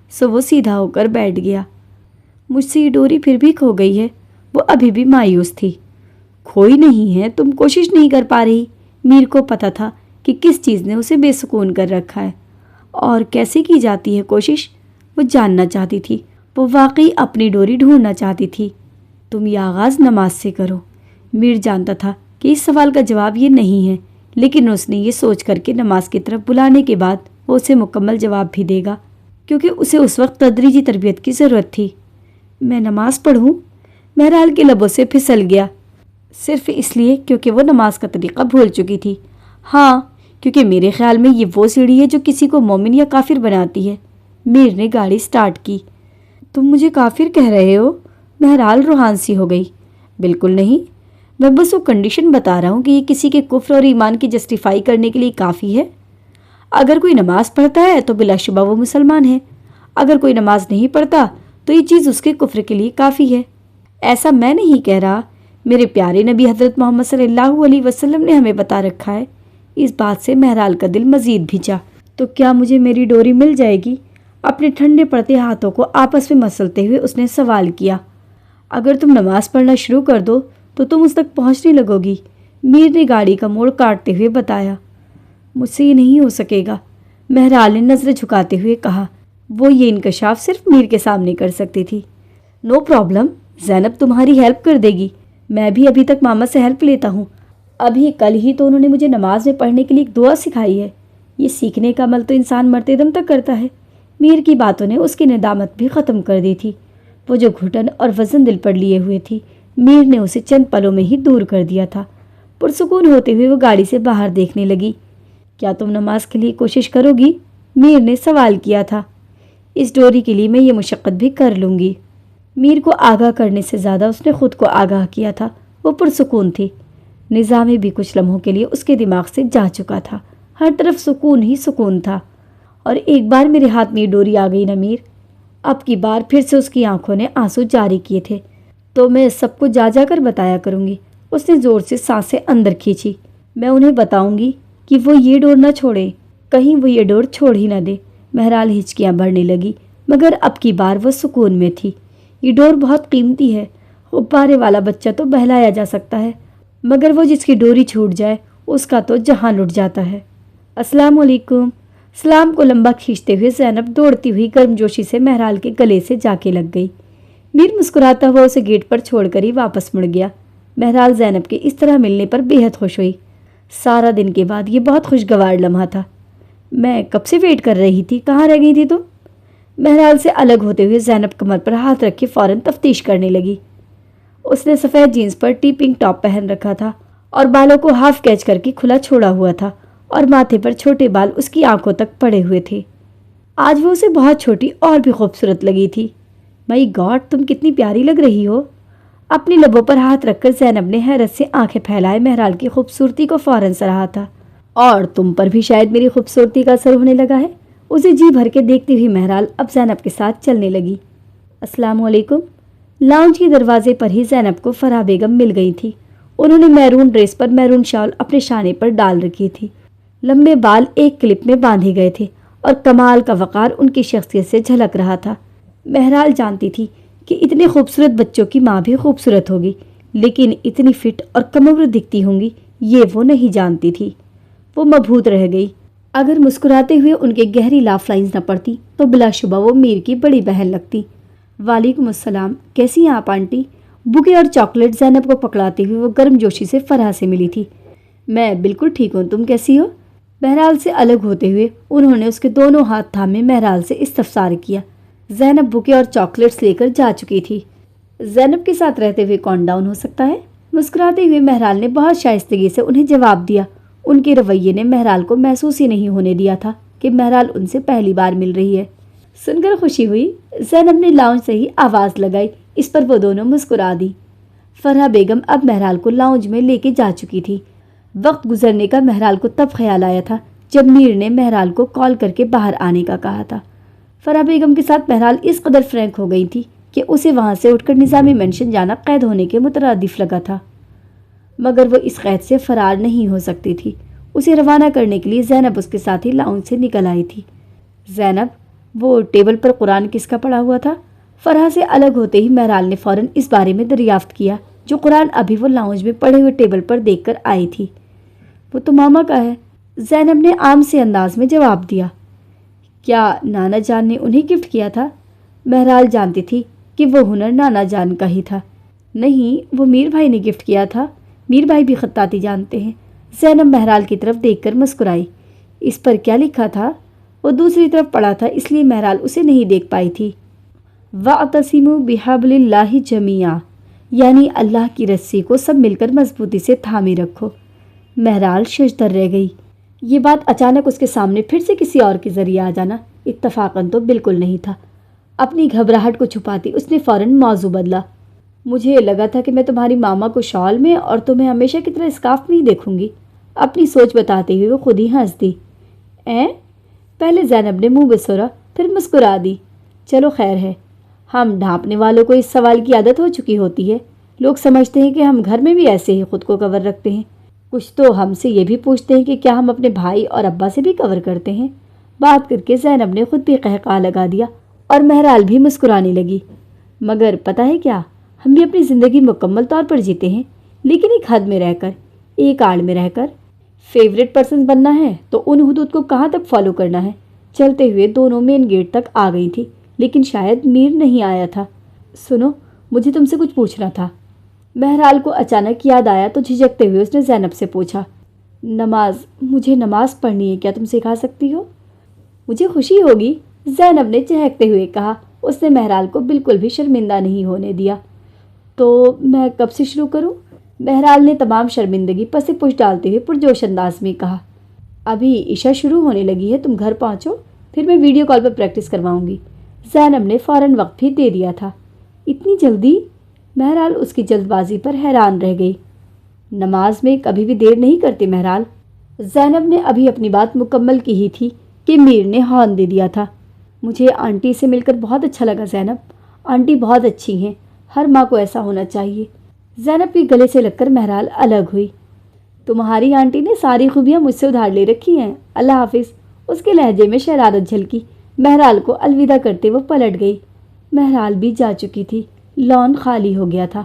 Speaker 1: سو وہ سیدھا ہو کر بیٹھ گیا۔ مجھ سے یہ ڈوری پھر بھی کھو گئی ہے۔ وہ ابھی بھی مایوس تھی۔ کھوئی نہیں ہے، تم کوشش نہیں کر پا رہی۔ میر کو پتا تھا کہ کس چیز نے اسے بے سکون کر رکھا ہے اور کیسے کی جاتی ہے کوشش۔ وہ جاننا چاہتی تھی، وہ واقعی اپنی ڈوری ڈھونڈنا چاہتی تھی۔ تم یہ آغاز نماز سے کرو۔ میر جانتا تھا کہ اس سوال کا جواب یہ نہیں ہے، لیکن اس نے یہ سوچ کر کہ نماز کی طرف بلانے کے بعد وہ اسے مکمل جواب بھی دے گا، کیونکہ اسے اس وقت تدریجی تربیت کی ضرورت تھی۔ میں نماز پڑھوں؟ مہرال کے لبوں سے پھسل گیا، صرف اس لیے کیونکہ وہ نماز کا طریقہ بھول چکی تھی۔ ہاں، کیونکہ میرے خیال میں یہ وہ سیڑھی ہے جو کسی کو مومن یا کافر بناتی ہے۔ میر نے گاڑی سٹارٹ کی۔ تم مجھے کافر کہہ رہے ہو؟ مہرال روحان سی ہو گئی۔ بالکل نہیں، میں بس وہ کنڈیشن بتا رہا ہوں کہ یہ کسی کے کفر اور ایمان کی جسٹیفائی کرنے کے لیے کافی ہے۔ اگر کوئی نماز پڑھتا ہے تو بلا شبہ وہ مسلمان ہے، اگر کوئی نماز نہیں پڑھتا تو یہ چیز اس کے کفر کے لیے کافی ہے۔ ایسا میں نہیں کہہ رہا، میرے پیارے نبی حضرت محمد صلی اللہ علیہ وسلم نے ہمیں بتا رکھا ہے۔ اس بات سے مہرال کا دل مزید بھیجا۔ تو کیا مجھے میری ڈوری مل جائے گی؟ اپنے ٹھنڈے پڑتے ہاتھوں کو آپس میں مسلتے ہوئے اس نے سوال کیا۔ اگر تم نماز پڑھنا شروع کر دو تو تم اس تک پہنچنے لگو گی، میر نے گاڑی کا موڑ کاٹتے ہوئے بتایا۔ مجھ سے یہ نہیں ہو سکے گا، مہرال نے نظریں جھکاتے ہوئے کہا۔ وہ یہ انکشاف صرف میر کے سامنے کر سکتی تھی۔ نو پرابلم، زینب تمہاری ہیلپ کر دے گی۔ میں بھی ابھی تک ماما سے ہیلپ لیتا ہوں۔ ابھی کل ہی تو انہوں نے مجھے نماز میں پڑھنے کے لیے ایک دعا سکھائی ہے۔ یہ سیکھنے کا عمل تو انسان مرتے دم تک کرتا ہے۔ میر کی باتوں نے اس کی ندامت بھی ختم کر دی تھی۔ وہ جو گھٹن اور وزن دل پر لیے ہوئے تھی، میر نے اسے چند پلوں میں ہی دور کر دیا تھا۔ پرسکون ہوتے ہوئے وہ گاڑی سے باہر دیکھنے لگی۔ کیا تم نماز کے لیے کوشش کرو گی؟ میر نے سوال کیا تھا۔ اس ڈوری کے لیے میں یہ مشقت بھی کر لوں گی۔ میر کو آگاہ کرنے سے زیادہ اس نے خود کو آگاہ کیا تھا۔ وہ پرسکون تھی۔ نظام بھی کچھ لمحوں کے لیے اس کے دماغ سے جا چکا تھا۔ ہر طرف سکون ہی سکون تھا۔ اور ایک بار میرے ہاتھ میں یہ ڈوری آ گئی نا میر،
Speaker 2: اب کی بار پھر سے اس کی آنکھوں نے آنسو جاری کیے تھے۔ تو میں سب کو جا کر بتایا کروں گی۔ اس نے زور سے سانسیں اندر کھینچی۔ میں انہیں بتاؤں گی کہ وہ یہ ڈور نہ چھوڑیں، کہیں وہ یہ ڈور چھوڑ ہی نہ دے۔ مہرال ہچکیاں بھرنے لگی، مگر اب کی بار وہ سکون میں تھی۔ یہ ڈور بہت قیمتی ہے، غبارے والا بچہ تو بہلایا جا سکتا ہے، مگر وہ جس کی ڈوری چھوٹ جائے اس کا تو جہاں لٹ جاتا ہے۔ السلام علیکم۔ سلام کو لمبا کھینچتے ہوئے زینب دوڑتی ہوئی گرمجوشی سے مہرال کے گلے سے جا کے لگ گئی۔ میر مسکراتا ہوا اسے گیٹ پر چھوڑ کر ہی واپس مڑ گیا۔ مہرال زینب کے اس طرح ملنے پر بے حد خوش ہوئی۔ سارا دن کے بعد یہ بہت خوشگوار لمحہ تھا۔ میں کب سے ویٹ کر رہی تھی، کہاں رہ گئی تھی تم؟ مہرال سے الگ ہوتے ہوئے زینب کمر پر ہاتھ رکھ کے فوراً تفتیش کرنے لگی۔ اس نے سفید جینس پر ٹی پنک ٹاپ پہن رکھا تھا اور بالوں کو ہاف کیچ کر کے کھلا چھوڑا ہوا تھا، اور ماتھے پر چھوٹے بال اس کی آنکھوں تک پڑے ہوئے تھے۔ آج وہ اسے بہت چھوٹی اور بھی خوبصورت لگی تھی۔ مائی گاڈ، تم کتنی پیاری لگ رہی ہو۔ اپنی لبوں پر ہاتھ رکھ کر زینب نے حیرت سے آنکھیں پھیلائے مہرال کی خوبصورتی کو فوراً سراہا تھا۔ اور تم پر بھی شاید میری خوبصورتی کا اثر ہونے لگا ہے۔ اسے جی بھر کے دیکھتی ہوئی مہرال اب زینب کے ساتھ چلنے لگی۔ السلام علیکم۔ لاؤنج کے دروازے پر ہی زینب کو فرح بیگم مل گئی تھی۔ انہوں نے میرون ڈریس پر میرون شال اپنے شانے پر ڈال رکھی تھی۔ لمبے بال ایک کلپ میں باندھے گئے تھے اور کمال کا وقار ان کی شخصیت سے جھلک رہا تھا۔ مہرال جانتی تھی کہ اتنے خوبصورت بچوں کی ماں بھی خوبصورت ہوگی، لیکن اتنی فٹ اور کمر دکھتی ہوں گی یہ وہ نہیں جانتی تھی۔ وہ مبہوت رہ گئی۔ اگر مسکراتے ہوئے ان کے گہری لاف لائنز نہ پڑتی تو بلا شبہ وہ میر کی بڑی بہن لگتی۔ وعلیکم السلام، کیسی ہیں آپ آنٹی؟ بوکے اور چاکلیٹ زینب کو پکڑاتے ہوئے وہ گرم جوشی سے فرح سے ملی تھی۔ میں بالکل ٹھیک ہوں، تم کیسی ہو؟ مہرال سے الگ ہوتے ہوئے انہوں نے اس کے دونوں ہاتھ تھامے مہرال سے استفسار کیا۔ زینب بوکے اور چاکلیٹس لے کر جا چکی تھی۔ زینب کے ساتھ رہتے ہوئے کون ڈاؤن ہو سکتا ہے؟ مسکراتے ہوئے مہرال نے بہت شائستگی سے انہیں جواب دیا۔ ان کے رویے نے مہرال کو محسوس ہی نہیں ہونے دیا تھا کہ مہرال ان سے پہلی بار مل رہی ہے۔ سن کر خوشی ہوئی۔ زینب نے لاؤنج سے ہی آواز لگائی، اس پر وہ دونوں مسکرا دی۔ فرح بیگم اب مہرال کو لاؤنج میں لے کے جا چکی تھی۔ وقت گزرنے کا مہرال کو تب خیال آیا تھا جب میر نے مہرال کو کال کر کے باہر آنے کا کہا تھا۔ فرح بیگم کے ساتھ مہرال اس قدر فرینک ہو گئی تھی کہ اسے وہاں سے اٹھ کر نظامی مینشن جانا قید ہونے کے مترادف لگا تھا، مگر وہ اس قید سے فرار نہیں ہو سکتی تھی۔ اسے روانہ کرنے کے لیے زینب اس کے ساتھ ہی لاؤنج سے نکل آئی تھی۔ زینب، وہ ٹیبل پر قرآن کس کا پڑا ہوا تھا؟ فرح سے الگ ہوتے ہی مہرال نے فوراً اس بارے میں دریافت کیا، جو قرآن ابھی وہ لاؤنج میں پڑے ہوئے ٹیبل پر دیکھ کر آئی تھی۔ وہ تو ماما کا ہے، زینب نے عام سے انداز میں جواب دیا۔ کیا نانا جان نے انہیں گفٹ کیا تھا؟ مہرال جانتی تھی کہ وہ ہنر نانا جان کا ہی تھا۔ نہیں، وہ میر بھائی نے گفٹ کیا تھا۔ میر بھائی بھی خطاطی جانتے ہیں۔ زینب مہرال کی طرف دیکھ کر مسکرائی۔ اس پر کیا لکھا تھا؟ وہ دوسری طرف پڑا تھا، اس لیے مہرال اسے نہیں دیکھ پائی تھی۔ وَاعْتَصِمُوا بِحَبْلِ اللَّهِ جَمِيعًا، یعنی اللہ کی رسی کو سب مل کر مضبوطی سے تھامے رکھو۔ مہرال ششدر رہ گئی۔ یہ بات اچانک اس کے سامنے پھر سے کسی اور کے ذریعے آ جانا اتفاقاً تو بالکل نہیں تھا۔ اپنی گھبراہٹ کو چھپاتی اس نے فوراً موضوع بدلا۔ مجھے لگا تھا کہ میں تمہاری ماما کو شال میں اور تمہیں ہمیشہ کی طرح اسکارف میں ہی دیکھوں گی۔ اپنی سوچ بتاتے ہوئے وہ خود ہی ہنس دی۔ پہلے زینب نے منہ بسورا، پھر مسکرا دی۔ چلو خیر ہے، ہم ڈھانپنے والوں کو اس سوال کی عادت ہو چکی ہوتی ہے۔ لوگ سمجھتے ہیں کہ ہم گھر میں بھی ایسے ہی خود کو کور رکھتے ہیں۔ کچھ تو ہم سے یہ بھی پوچھتے ہیں کہ کیا ہم اپنے بھائی اور ابا سے بھی کور کرتے ہیں۔ بات کر کے زینب نے خود بھی قہقہا لگا دیا اور مہرال بھی مسکرانے لگی۔ مگر پتہ ہے کیا، ہم بھی اپنی زندگی مکمل طور پر جیتے ہیں، لیکن ایک حد میں رہ کر، ایک آڑ میں رہ کر۔ فیوریٹ پرسن بننا ہے تو ان حدود کو کہاں تک فالو کرنا ہے۔ چلتے ہوئے دونوں مین گیٹ تک آ گئی تھی، لیکن شاید میر نہیں آیا تھا۔ سنو، مجھے تم سے کچھ پوچھنا تھا۔ مہرال کو اچانک یاد آیا تو جھجکتے ہوئے اس نے زینب سے پوچھا۔ مجھے نماز پڑھنی ہے، کیا تم سکھا سکتی ہو؟ مجھے خوشی ہوگی، زینب نے چہکتے ہوئے کہا۔ اس نے مہرال کو بالکل بھی شرمندہ نہیں ہونے دیا۔ تو میں کب سے شروع کروں؟ مہرال نے تمام شرمندگی پس پش ڈالتے ہوئے پرجوش انداز میں کہا۔ ابھی عشاء شروع ہونے لگی ہے، تم گھر پہنچو، پھر میں ویڈیو کال پر پریکٹس کرواؤں گی۔ زینب نے فوراً وقت بھی دے دیا تھا۔ اتنی جلدی؟ مہرال اس کی جلد بازی پر حیران رہ گئی۔ نماز میں کبھی بھی دیر نہیں کرتے مہرال۔ زینب نے ابھی اپنی بات مکمل کی ہی تھی کہ میر نے ہارن دے دیا تھا۔
Speaker 1: مجھے آنٹی سے مل کر بہت اچھا لگا زینب، آنٹی بہت اچھی ہیں، ہر ماں کو ایسا ہونا چاہیے۔ زینب کے گلے سے لگ کر مہرال الگ ہوئی۔ تمہاری آنٹی نے ساری خوبیاں مجھ سے ادھار لے رکھی ہیں، اللہ حافظ۔ اس کے لہجے میں شرارت جھلکی۔ مہرال کو الوداع کرتے وہ پلٹ گئی۔ مہرال بھی جا چکی تھی، لان خالی ہو گیا تھا۔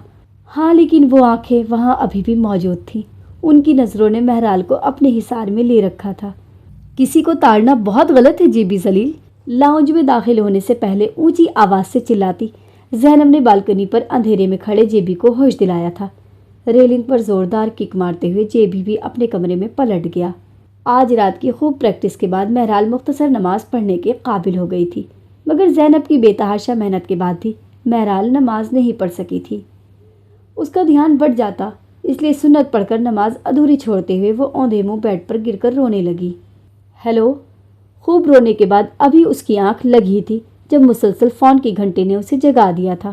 Speaker 1: ہاں لیکن وہ آنکھیں وہاں ابھی بھی موجود تھیں۔ ان کی نظروں نے مہرال کو اپنے حصار میں لے رکھا تھا۔ کسی کو تاڑنا بہت غلط ہے جی بی ذلیل، لاؤنج میں داخل ہونے سے پہلے اونچی آواز سے چلاتی زینب نے بالکنی پر اندھیرے میں کھڑے جے بی کو ہوش دلایا تھا۔ ریلنگ پر زوردار کک مارتے ہوئے جے بی بھی اپنے کمرے میں پلٹ گیا۔ آج رات کی خوب پریکٹس کے بعد مہرال مختصر نماز پڑھنے کے قابل ہو گئی تھی، مگر زینب کی بے تحاشا محنت کے بعد بھی مہرال نماز نہیں پڑھ سکی تھی۔ اس کا دھیان بٹ جاتا، اس لیے سنت پڑھ کر نماز ادھوری چھوڑتے ہوئے وہ اوندھے منہ بیڈ پر گر کر رونے لگی۔ ہیلو۔ خوب رونے کے بعد ابھی اس کی آنکھ لگی تھی جب مسلسل فون کی گھنٹی نے اسے جگا دیا تھا۔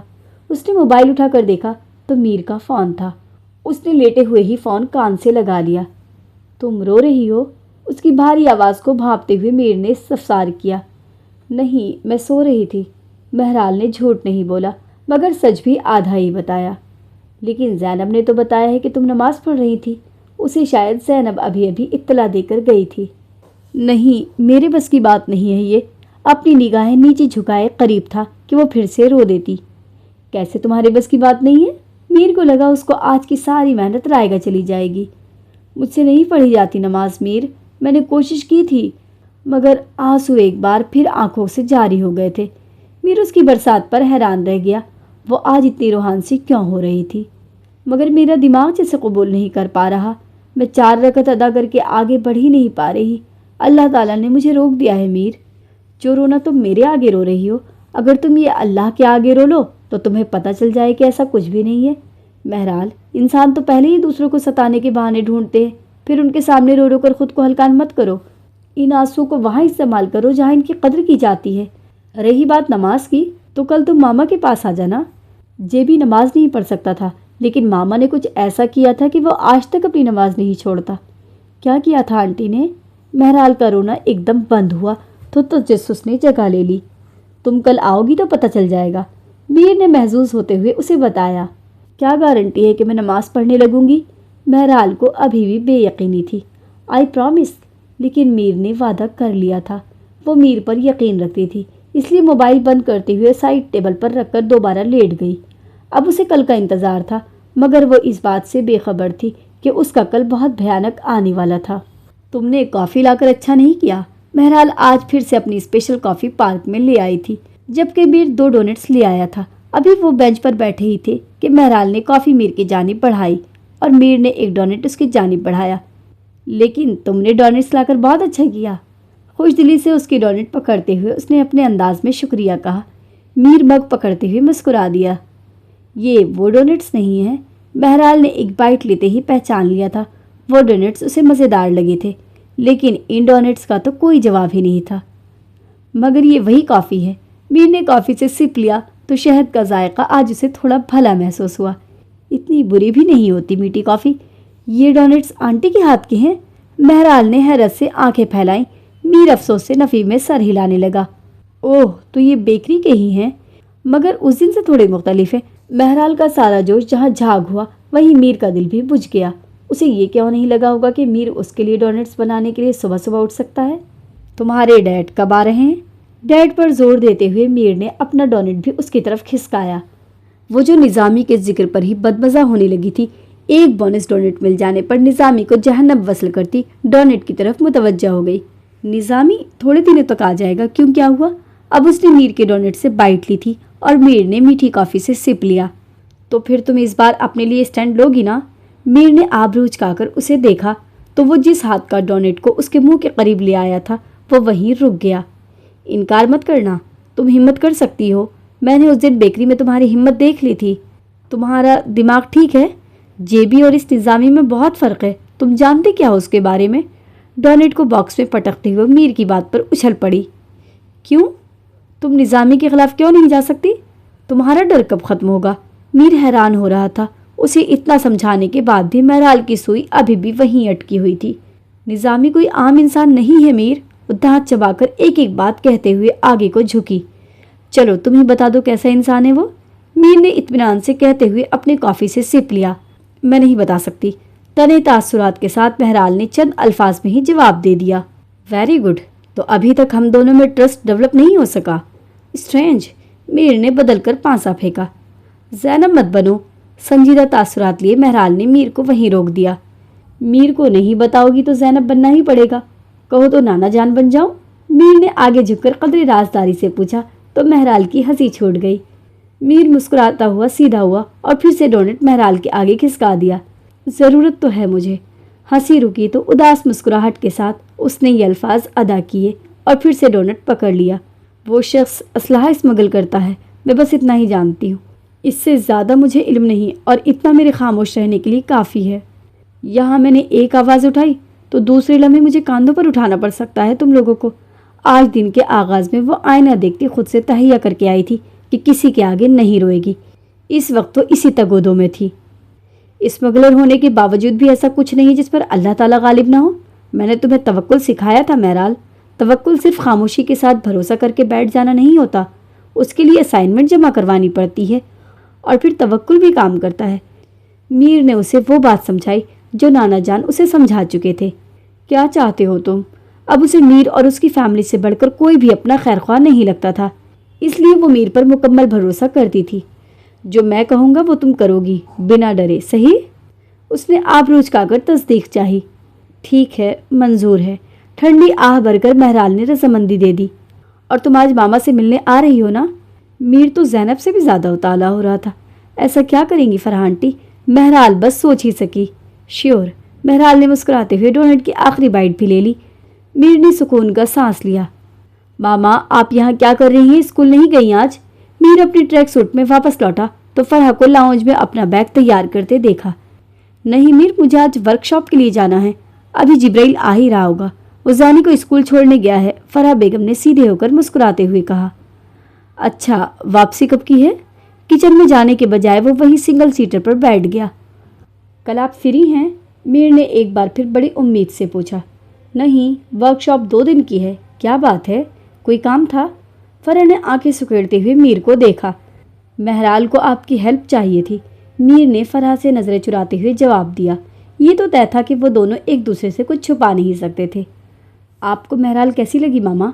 Speaker 1: اس نے موبائل اٹھا کر دیکھا تو میر کا فون تھا۔ اس نے لیٹے ہوئے ہی فون کان سے لگا لیا۔ تم رو رہی ہو؟ اس کی بھاری آواز کو بھانپتے ہوئے میر نے استفسار کیا۔ نہیں، میں سو رہی تھی۔ مہرال نے جھوٹ نہیں بولا، مگر سچ بھی آدھا ہی بتایا۔ لیکن زینب نے تو بتایا ہے کہ تم نماز پڑھ رہی تھی۔ اسے شاید زینب ابھی اطلاع دے کر گئی تھی۔ نہیں، میرے بس کی بات نہیں ہے یہ۔ اپنی نگاہیں نیچے جھکائے قریب تھا کہ وہ پھر سے رو دیتی۔ کیسے تمہارے بس کی بات نہیں ہے؟ میر کو لگا اس کو آج کی ساری محنت رائے گا چلی جائے گی۔ مجھ سے نہیں پڑھی جاتی نماز میر، میں نے کوشش کی تھی، مگر آنسو ایک بار پھر آنکھوں سے جاری ہو گئے تھے۔ میر اس کی برسات پر حیران رہ گیا، وہ آج اتنی روحان سی کیوں ہو رہی تھی؟ مگر میرا دماغ جسے قبول نہیں کر پا رہا، میں 4 رکعت ادا کر کے آگے بڑھ ہی نہیں پا رہی۔ اللہ تعالیٰ نے مجھے روک دیا ہے میر۔ جو رونا تم میرے آگے رو رہی ہو، اگر تم یہ اللہ کے آگے رو لو تو تمہیں پتہ چل جائے کہ ایسا کچھ بھی نہیں ہے۔ مہرال، انسان تو پہلے ہی دوسروں کو ستانے کے بہانے ڈھونڈتے ہیں، پھر ان کے سامنے رو رو کر خود کو ہلکان مت کرو۔ ان آنسو کو وہاں استعمال کرو جہاں ان کی قدر کی جاتی ہے۔ رہی بات نماز کی تو کل تم ماما کے پاس آ جانا۔ جے بھی نماز نہیں پڑھ سکتا تھا، لیکن ماما نے کچھ ایسا کیا تھا کہ وہ آج تک اپنی نماز نہیں چھوڑتا۔ کیا کیا تھا آنٹی نے؟ مہرال کا رونا ایک دم بند ہوا تو تجسس نے جگہ لے لی۔ تم کل آؤ گی تو پتہ چل جائے گا، میر نے محظوظ ہوتے ہوئے اسے بتایا۔ کیا گارنٹی ہے کہ میں نماز پڑھنے لگوں گی؟ مہرال کو ابھی بھی بے یقینی تھی۔ آئی پرومس، لیکن میر نے وعدہ کر لیا تھا۔ وہ میر پر یقین رکھتی تھی، اس لیے موبائل بند کرتے ہوئے سائڈ ٹیبل پر رکھ کر دوبارہ لیٹ گئی۔ اب اسے کل کا انتظار تھا، مگر وہ اس بات سے بے خبر تھی کہ اس کا کل بہت بھیانک آنے والا تھا۔ تم نے کافی لا کر اچھا نہیں کیا۔ مہرال آج پھر سے اپنی اسپیشل کافی پارک میں لے آئی تھی، جبکہ میر 2 ڈونٹس لے آیا تھا۔ ابھی وہ بینچ پر بیٹھے ہی تھے کہ مہرال نے کافی میر کی جانب بڑھائی اور میر نے ایک ڈونٹ اس کی جانب بڑھایا۔ لیکن تم نے ڈونٹس لا کر بہت اچھا کیا۔ خوش دلی سے اس کی ڈونٹ پکڑتے ہوئے اس نے اپنے انداز میں شکریہ کہا۔ میر مگ پکڑتے ہوئے مسکرا دیا۔ یہ وہ ڈونٹس نہیں ہیں؟ مہرال نے ایک بائٹ لیتے ہی پہچان لیا تھا۔ وہ ڈونٹس اسے مزیدار لگے تھے، لیکن ان ڈونٹس کا تو کوئی جواب ہی نہیں تھا۔ مگر یہ وہی کافی ہے۔ میر نے کافی سے سپ لیا تو شہد کا ذائقہ آج اسے تھوڑا بھلا محسوس ہوا۔ اتنی بری بھی نہیں ہوتی میٹھی کافی۔ یہ ڈونٹس آنٹی کے ہاتھ کے ہیں؟ مہرال نے حیرت سے آنکھیں پھیلائیں۔ میر افسوس سے نفی میں سر ہلانے لگا۔ اوہ، تو یہ بیکری کے ہی ہیں، مگر اس دن سے تھوڑے مختلف ہیں۔ مہرال کا سارا جوش جہاں جھاگ ہوا وہیں میر کا دل بھی بجھ گیا۔ اسے یہ کیوں نہیں لگا ہوگا کہ میر اس کے لیے ڈونٹس بنانے کے لیے صبح صبح اٹھ سکتا ہے؟ تمہارے ڈیڈ کب آ رہے ہیں؟ ڈیڈ پر زور دیتے ہوئے میر نے اپنا ڈونٹ بھی اس کی طرف کھسکایا۔ وہ جو نظامی کے ذکر پر ہی بدمزہ ہونے لگی تھی، ایک بونس ڈونٹ مل جانے پر نظامی کو جہنم وصل کرتی ڈونٹ کی طرف متوجہ ہو گئی۔ نظامی تھوڑے دنوں تک آ جائے گا، کیوں کیا ہوا؟ اب اس نے میر کے ڈونٹ سے بائٹ لی تھی اور میر نے میٹھی کافی سے سپ لیا۔ تو پھر تم اس بار اپنے لیے اسٹینڈ لوگی نا؟ میر نے آبرو اچکا کر اسے دیکھا تو وہ جس ہاتھ کا ڈونٹ کو اس کے منہ کے قریب لے آیا تھا وہ وہیں رک گیا۔ انکار مت کرنا، تم ہمت کر سکتی ہو۔ میں نے اس دن بیکری میں تمہاری ہمت دیکھ لی تھی۔ تمہارا دماغ ٹھیک ہے؟ جیبی اور اس نظامی میں بہت فرق ہے، تم جانتے کیا ہو اس کے بارے میں؟ ڈونٹ کو باکس میں پٹکتے ہوئے میر کی بات پر اچھل پڑی۔ کیوں؟ تم نظامی کے خلاف کیوں نہیں جا سکتی؟ تمہارا ڈر کب ختم ہوگا؟ میر حیران ہو رہا تھا۔ اسے اتنا سمجھانے کے بعد بھی مہرال کی سوئی ابھی بھی وہیں اٹکی ہوئی تھی۔ نظامی کوئی عام انسان نہیں ہے میر،
Speaker 2: وہ دانت چبا کر ایک ایک بات کہتے ہوئے آگے کو جھکی۔ چلو تم ہی بتا دو کیسا انسان ہے وہ؟ میر نے اطمینان سے کہتے ہوئے اپنے کافی سے سپ لیا۔ میں نہیں بتا سکتی، تنے تاثرات کے ساتھ بہرحال نے چند الفاظ میں ہی جواب دے دیا۔ ویری گڈ، تو ابھی تک ہم دونوں میں ٹرسٹ ڈیولپ نہیں ہو سکا؟ اسٹرینج، میر نے بدل کر پانسا پھینکا۔ زینب مت بنو، سنجیدہ تاثرات لیے مہرال نے میر کو وہیں روک دیا۔ میر کو نہیں بتاؤ گی تو زینب بننا ہی پڑے گا، کہو تو نانا جان بن جاؤ؟ میر نے آگے جھک کر قدرے رازداری سے پوچھا تو مہرال کی ہنسی چھوٹ گئی۔ میر مسکراتا ہوا سیدھا ہوا اور پھر سے ڈونٹ مہرال کے آگے کھسکا دیا۔ ضرورت تو ہے مجھے۔ ہنسی رکی تو اداس مسکراہٹ کے ساتھ اس نے یہ الفاظ ادا کیے اور پھر سے ڈونٹ پکڑ لیا۔ وہ شخص اسلحہ اسمگل کرتا ہے، میں بس اتنا ہی جانتی ہوں، اس سے زیادہ مجھے علم نہیں، اور اتنا میرے خاموش رہنے کے لیے کافی ہے۔ یہاں میں نے ایک آواز اٹھائی تو دوسرے لمحے مجھے کاندھوں پر اٹھانا پڑ سکتا ہے تم لوگوں کو۔ آج دن کے آغاز میں وہ آئینہ دیکھتی خود سے تہیہ کر کے آئی تھی کہ کسی کے آگے نہیں روئے گی۔ اس وقت تو اسی تگودوں میں تھی۔ اسمگلر ہونے کے باوجود بھی ایسا کچھ نہیں جس پر اللہ تعالیٰ غالب نہ ہو۔ میں نے تمہیں توکل سکھایا تھا مہرال۔ توکل صرف خاموشی کے ساتھ بھروسہ کر کے بیٹھ جانا نہیں ہوتا، اس کے لیے اسائنمنٹ جمع کروانی پڑتی ہے، اور پھر توکل بھی کام کرتا ہے۔ میر نے اسے وہ بات سمجھائی جو نانا جان اسے سمجھا چکے تھے۔ کیا چاہتے ہو تم؟ اب اسے میر اور اس کی فیملی سے بڑھ کر کوئی بھی اپنا خیر خواہ نہیں لگتا تھا، اس لیے وہ میر پر مکمل بھروسہ کرتی تھی۔ جو میں کہوں گا وہ تم کرو گی بنا ڈرے، صحیح؟ اس نے آبرو اچکا کر تصدیق چاہی۔ ٹھیک ہے، منظور ہے، ٹھنڈی آہ بھر کر مہرال نے رضامندی دے دی۔ اور تم آج ماما سے ملنے آ رہی ہو نا؟ میر تو زینب سے بھی زیادہ اتالا ہو رہا تھا۔ ایسا کیا کریں گی فرحان آنٹی؟ مہرال بس سوچ ہی سکی۔ شیور، مہرال نے مسکراتے ہوئے ڈونٹ کی آخری بائٹ بھی لے لی۔ میر نے سکون کا سانس لیا۔ ماما آپ یہاں کیا کر رہی ہیں؟ اسکول نہیں گئی آج؟ میر اپنی ٹریک سوٹ میں واپس لوٹا تو فرح کو لاؤنج میں اپنا بیگ تیار کرتے دیکھا۔ نہیں میر، مجھے آج ورک شاپ کے لیے جانا ہے، ابھی جبرائیل آ ہی رہا ہوگا، وہ زانی کو اسکول چھوڑنے گیا ہے، فرح بیگم نے سیدھے ہو کر مسکراتے ہوئے کہا۔ اچھا، واپسی کب کی ہے؟ کچن میں جانے کے بجائے وہ وہی سنگل سیٹر پر بیٹھ گیا۔ کل آپ فری ہیں؟ میر نے ایک بار پھر بڑی امید سے پوچھا۔ نہیں، ورک شاپ 2 دن کی ہے۔ کیا بات ہے، کوئی کام تھا؟ فرح نے آنکھیں سکیڑتے ہوئے میر کو دیکھا۔ مہرال کو آپ کی ہیلپ چاہیے تھی، میر نے فرح سے نظریں چراتے ہوئے جواب دیا۔ یہ تو طے تھا کہ وہ دونوں ایک دوسرے سے کچھ چھپا نہیں سکتے تھے۔ آپ کو مہرال کیسی لگی ماما؟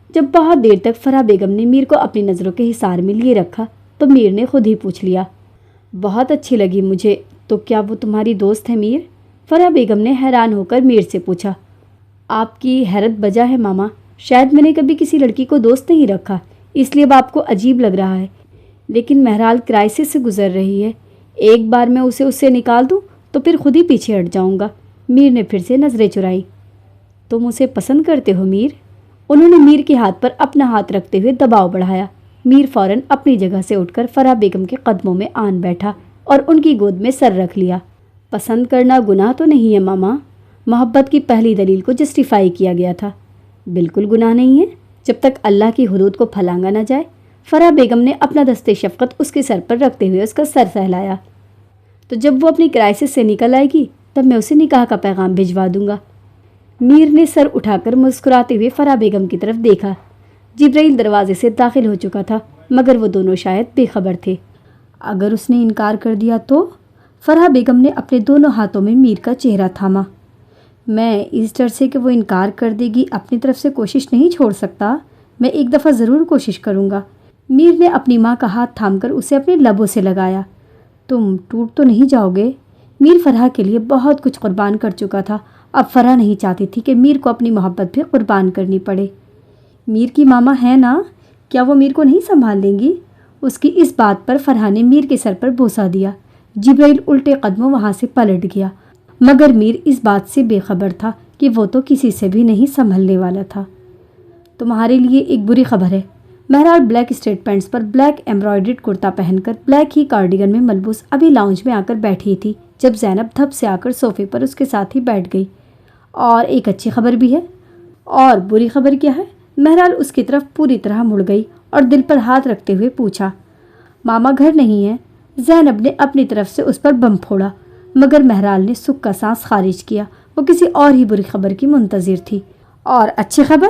Speaker 2: جب بہت دیر تک فرح بیگم نے میر کو اپنی نظروں کے حصار میں لیے رکھا تو میر نے خود ہی پوچھ لیا۔ بہت اچھی لگی مجھے۔ تو کیا وہ تمہاری دوست ہے میر؟ فرح بیگم نے حیران ہو کر میر سے پوچھا۔ آپ کی حیرت بجا ہے ماما، شاید میں نے کبھی کسی لڑکی کو دوست نہیں رکھا، اس لیے اب آپ کو عجیب لگ رہا ہے، لیکن مہرال کرائسس سے گزر رہی ہے، ایک بار میں اسے اس سے نکال دوں تو پھر خود ہی پیچھے ہٹ جاؤں گا۔ میر نے پھر سے نظریں چرائی۔ تم اسے پسند کرتے ہو میر؟ انہوں نے میر کے ہاتھ پر اپنا ہاتھ رکھتے ہوئے دباؤ بڑھایا۔ میر فوراً اپنی جگہ سے اٹھ کر فرح بیگم کے قدموں میں آن بیٹھا اور ان کی گود میں سر رکھ لیا۔ پسند کرنا گناہ تو نہیں ہے ماما، محبت کی پہلی دلیل کو جسٹیفائی کیا گیا تھا۔ بالکل گناہ نہیں ہے، جب تک اللہ کی حدود کو پھلانگا نہ جائے۔ فرح بیگم نے اپنا دستے شفقت اس کے سر پر رکھتے ہوئے اس کا سر سہلایا۔ تو جب وہ اپنی کرائسس سے نکل آئے گی تب میں اسے نکاح کا پیغام بھجوا دوں گا۔ میر نے سر اٹھا کر مسکراتے ہوئے فرح بیگم کی طرف دیکھا۔ جبرائیل دروازے سے داخل ہو چکا تھا مگر وہ دونوں شاید بے خبر تھے۔ اگر اس نے انکار کر دیا تو؟ فرح بیگم نے اپنے دونوں ہاتھوں میں میر کا چہرہ تھاما۔ میں اس ڈر سے کہ وہ انکار کر دے گی اپنی طرف سے کوشش نہیں چھوڑ سکتا، میں ایک دفعہ ضرور کوشش کروں گا۔ میر نے اپنی ماں کا ہاتھ تھام کر اسے اپنے لبوں سے لگایا۔ تم ٹوٹ تو نہیں جاؤ گے؟ میر فرح کے لیے بہت کچھ قربان کر چکا تھا، اب فرح نہیں چاہتی تھی کہ میر کو اپنی محبت بھی قربان کرنی پڑے۔ میر کی ماما ہے نا، کیا وہ میر کو نہیں سنبھال لیں گی؟ اس کی اس بات پر فرح نے میر کے سر پر بوسہ دیا۔ جبرائیل الٹے قدموں وہاں سے پلٹ گیا، مگر میر اس بات سے بے خبر تھا کہ وہ تو کسی سے بھی نہیں سنبھلنے والا تھا۔ تمہارے لیے ایک بری خبر ہے۔ مہرال بلیک اسٹریٹ پینٹس پر بلیک ایمبرائڈرڈ کرتا پہن کر بلیک ہی کارڈیگن میں ملبوس ابھی لاؤنج میں آ کر بیٹھی تھی جب زینب دھپ سے آ کر صوفے پر اس کے ساتھ ہی بیٹھ گئی۔ اور ایک اچھی خبر بھی ہے۔ اور بری خبر کیا ہے؟ مہرال اس کی طرف پوری طرح مڑ گئی اور دل پر ہاتھ رکھتے ہوئے پوچھا۔ ماما گھر نہیں ہے۔ زینب نے اپنی طرف سے اس پر بم پھوڑا مگر مہرال نے سکھ کا سانس خارج کیا، وہ کسی اور ہی بری خبر کی منتظر تھی۔ اور اچھی خبر؟